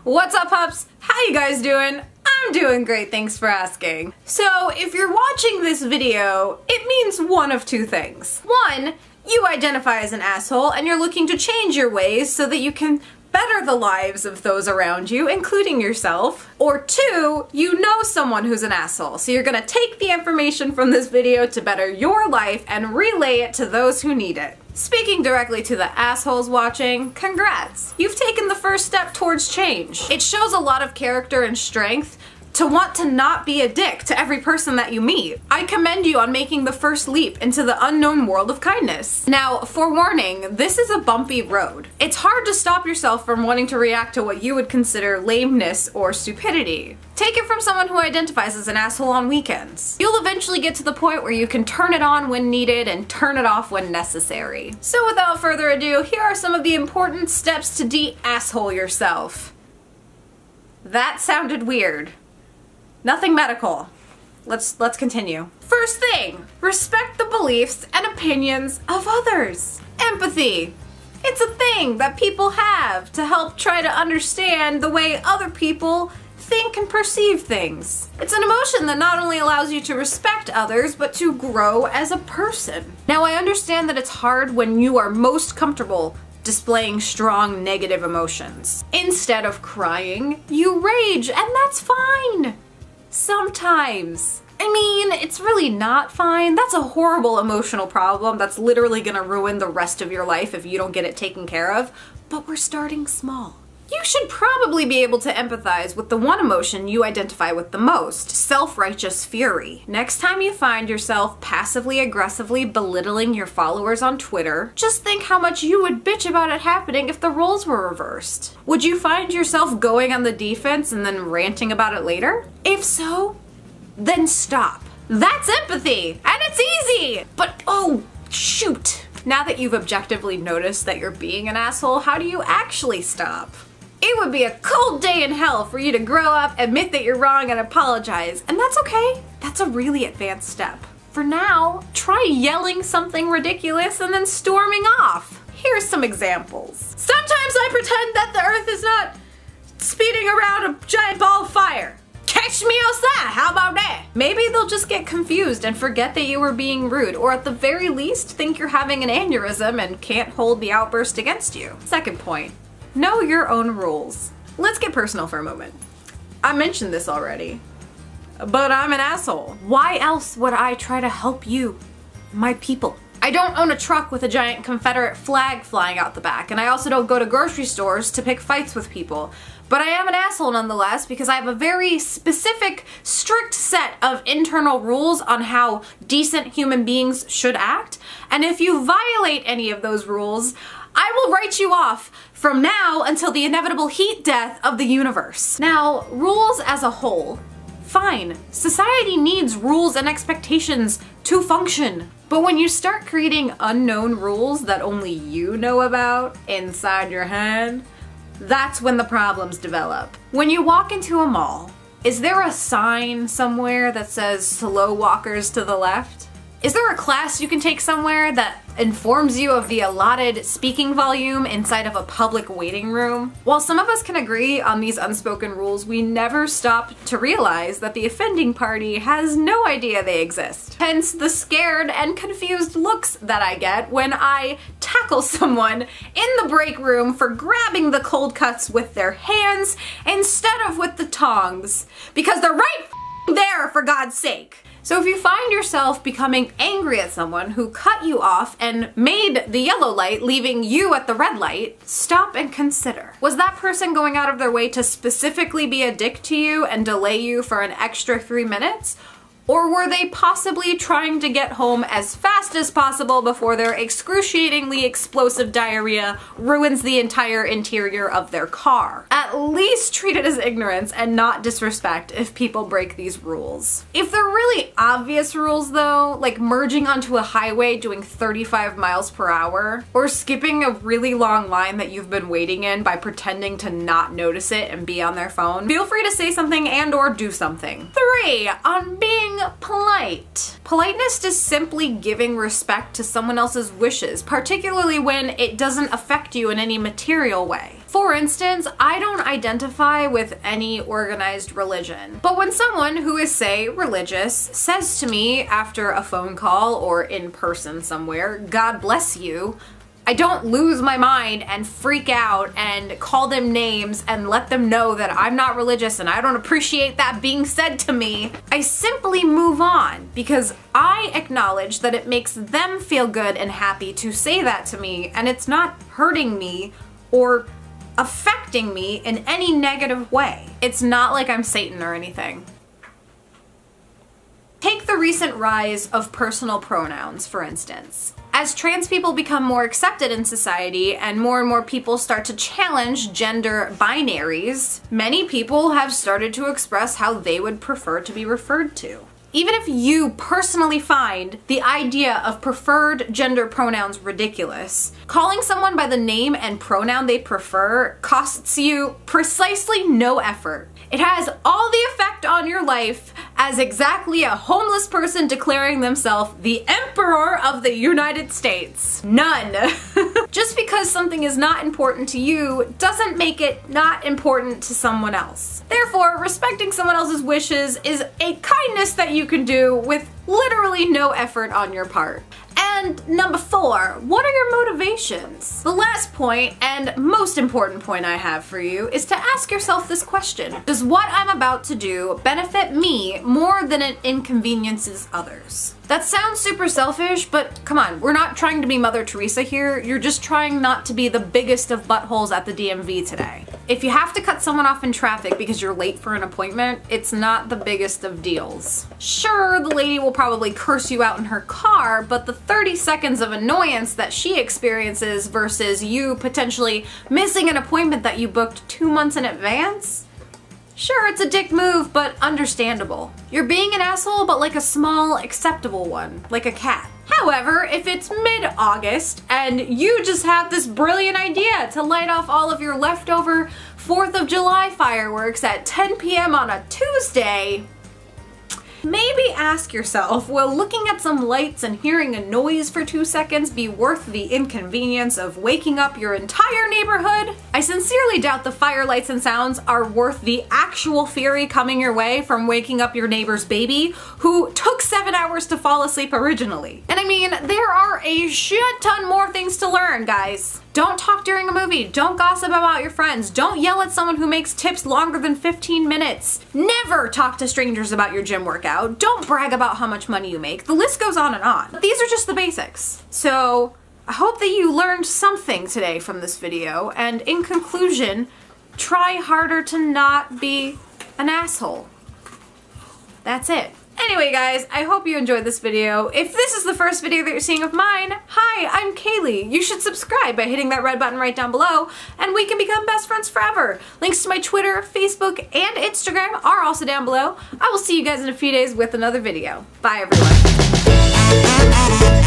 What's up, pups? How you guys doing? I'm doing great, thanks for asking. So, if you're watching this video, it means one of two things. One, you identify as an asshole and you're looking to change your ways so that you can better the lives of those around you, including yourself. Or two, you know someone who's an asshole, so you're gonna take the information from this video to better your life and relay it to those who need it. Speaking directly to the assholes watching, congrats! You've taken the first step towards change. It shows a lot of character and strength to want to not be a dick to every person that you meet. I commend you on making the first leap into the unknown world of kindness. Now, forewarning, this is a bumpy road. It's hard to stop yourself from wanting to react to what you would consider lameness or stupidity. Take it from someone who identifies as an asshole on weekends. You'll eventually get to the point where you can turn it on when needed and turn it off when necessary. So without further ado, here are some of the important steps to de-asshole yourself. That sounded weird. Nothing medical. Let's continue. First thing, respect the beliefs and opinions of others. Empathy. It's a thing that people have to help try to understand the way other people think and perceive things. It's an emotion that not only allows you to respect others, but to grow as a person. Now, I understand that it's hard when you are most comfortable displaying strong negative emotions. Instead of crying, you rage, and that's fine. Sometimes. I mean, it's really not fine. That's a horrible emotional problem that's literally gonna ruin the rest of your life if you don't get it taken care of, but we're starting small. You should probably be able to empathize with the one emotion you identify with the most, self-righteous fury. Next time you find yourself passively aggressively belittling your followers on Twitter, just think how much you would bitch about it happening if the roles were reversed. Would you find yourself going on the defense and then ranting about it later? If so, then stop. That's empathy, and it's easy! But oh, shoot. Now that you've objectively noticed that you're being an asshole, how do you actually stop? It would be a cold day in hell for you to grow up, admit that you're wrong, and apologize. And that's okay. That's a really advanced step. For now, try yelling something ridiculous and then storming off. Here's some examples. Sometimes I pretend that the earth is not speeding around a giant ball of fire. Catch me outside, how about that? Maybe they'll just get confused and forget that you were being rude, or at the very least think you're having an aneurysm and can't hold the outburst against you. Second point. Know your own rules. Let's get personal for a moment. I mentioned this already, but I'm an asshole. Why else would I try to help you, my people? I don't own a truck with a giant Confederate flag flying out the back, and I also don't go to grocery stores to pick fights with people. But I am an asshole nonetheless because I have a very specific, strict set of internal rules on how decent human beings should act, and if you violate any of those rules, I will write you off from now until the inevitable heat death of the universe. Now, rules as a whole, fine. Society needs rules and expectations to function. But when you start creating unknown rules that only you know about inside your head, that's when the problems develop. When you walk into a mall, is there a sign somewhere that says slow walkers to the left? Is there a class you can take somewhere that informs you of the allotted speaking volume inside of a public waiting room? While some of us can agree on these unspoken rules, we never stop to realize that the offending party has no idea they exist. Hence the scared and confused looks that I get when I tackle someone in the break room for grabbing the cold cuts with their hands instead of with the tongs. Because they're right there, for God's sake. So if you find yourself becoming angry at someone who cut you off and made the yellow light, leaving you at the red light, stop and consider. Was that person going out of their way to specifically be a dick to you and delay you for an extra 3 minutes? Or were they possibly trying to get home as fast as possible before their excruciatingly explosive diarrhea ruins the entire interior of their car? At least treat it as ignorance and not disrespect if people break these rules. If they're really obvious rules though, like merging onto a highway doing 35 miles per hour, or skipping a really long line that you've been waiting in by pretending to not notice it and be on their phone, feel free to say something and or do something. 3. On being polite. Politeness is simply giving respect to someone else's wishes, particularly when it doesn't affect you in any material way. For instance, I don't identify with any organized religion, but when someone who is, say, religious says to me after a phone call or in person somewhere, "God bless you," I don't lose my mind and freak out and call them names and let them know that I'm not religious and I don't appreciate that being said to me. I simply move on because I acknowledge that it makes them feel good and happy to say that to me, and it's not hurting me or affecting me in any negative way. It's not like I'm Satan or anything. Take the recent rise of personal pronouns, for instance. As trans people become more accepted in society and more people start to challenge gender binaries, many people have started to express how they would prefer to be referred to. Even if you personally find the idea of preferred gender pronouns ridiculous, calling someone by the name and pronoun they prefer costs you precisely no effort. It has all the effect on your life as exactly a homeless person declaring themselves the Emperor of the United States. None. Just because something is not important to you doesn't make it not important to someone else. Therefore, respecting someone else's wishes is a kindness that you can do with literally no effort on your part. And number 4, what are your motivations? The last point and most important point I have for you is to ask yourself this question. Does what I'm about to do benefit me more than it inconveniences others? That sounds super selfish, but come on, we're not trying to be Mother Teresa here. You're just trying not to be the biggest of buttholes at the DMV today. If you have to cut someone off in traffic because you're late for an appointment, it's not the biggest of deals. Sure, the lady will probably curse you out in her car, but the 30 seconds of annoyance that she experiences versus you potentially missing an appointment that you booked 2 months in advance? Sure, it's a dick move, but understandable. You're being an asshole, but like a small, acceptable one, like a cat. However, if it's mid-August and you just have this brilliant idea to light off all of your leftover 4th of July fireworks at 10 p.m. on a Tuesday, maybe ask yourself, will looking at some lights and hearing a noise for 2 seconds be worth the inconvenience of waking up your entire neighborhood? I sincerely doubt the fire lights and sounds are worth the actual fury coming your way from waking up your neighbor's baby, who took 7 hours to fall asleep originally. And I mean, there are a shit ton more things to learn, guys. Don't talk during a movie. Don't gossip about your friends. Don't yell at someone who makes tips longer than 15 minutes. Never talk to strangers about your gym workout. Don't brag about how much money you make. The list goes on and on. But these are just the basics. So I hope that you learned something today from this video, and in conclusion, try harder to not be an asshole. That's it. Anyway guys, I hope you enjoyed this video. If this is the first video that you're seeing of mine, hi, I'm Kayleigh. You should subscribe by hitting that red button right down below, and we can become best friends forever. Links to my Twitter, Facebook, and Instagram are also down below. I will see you guys in a few days with another video. Bye everyone.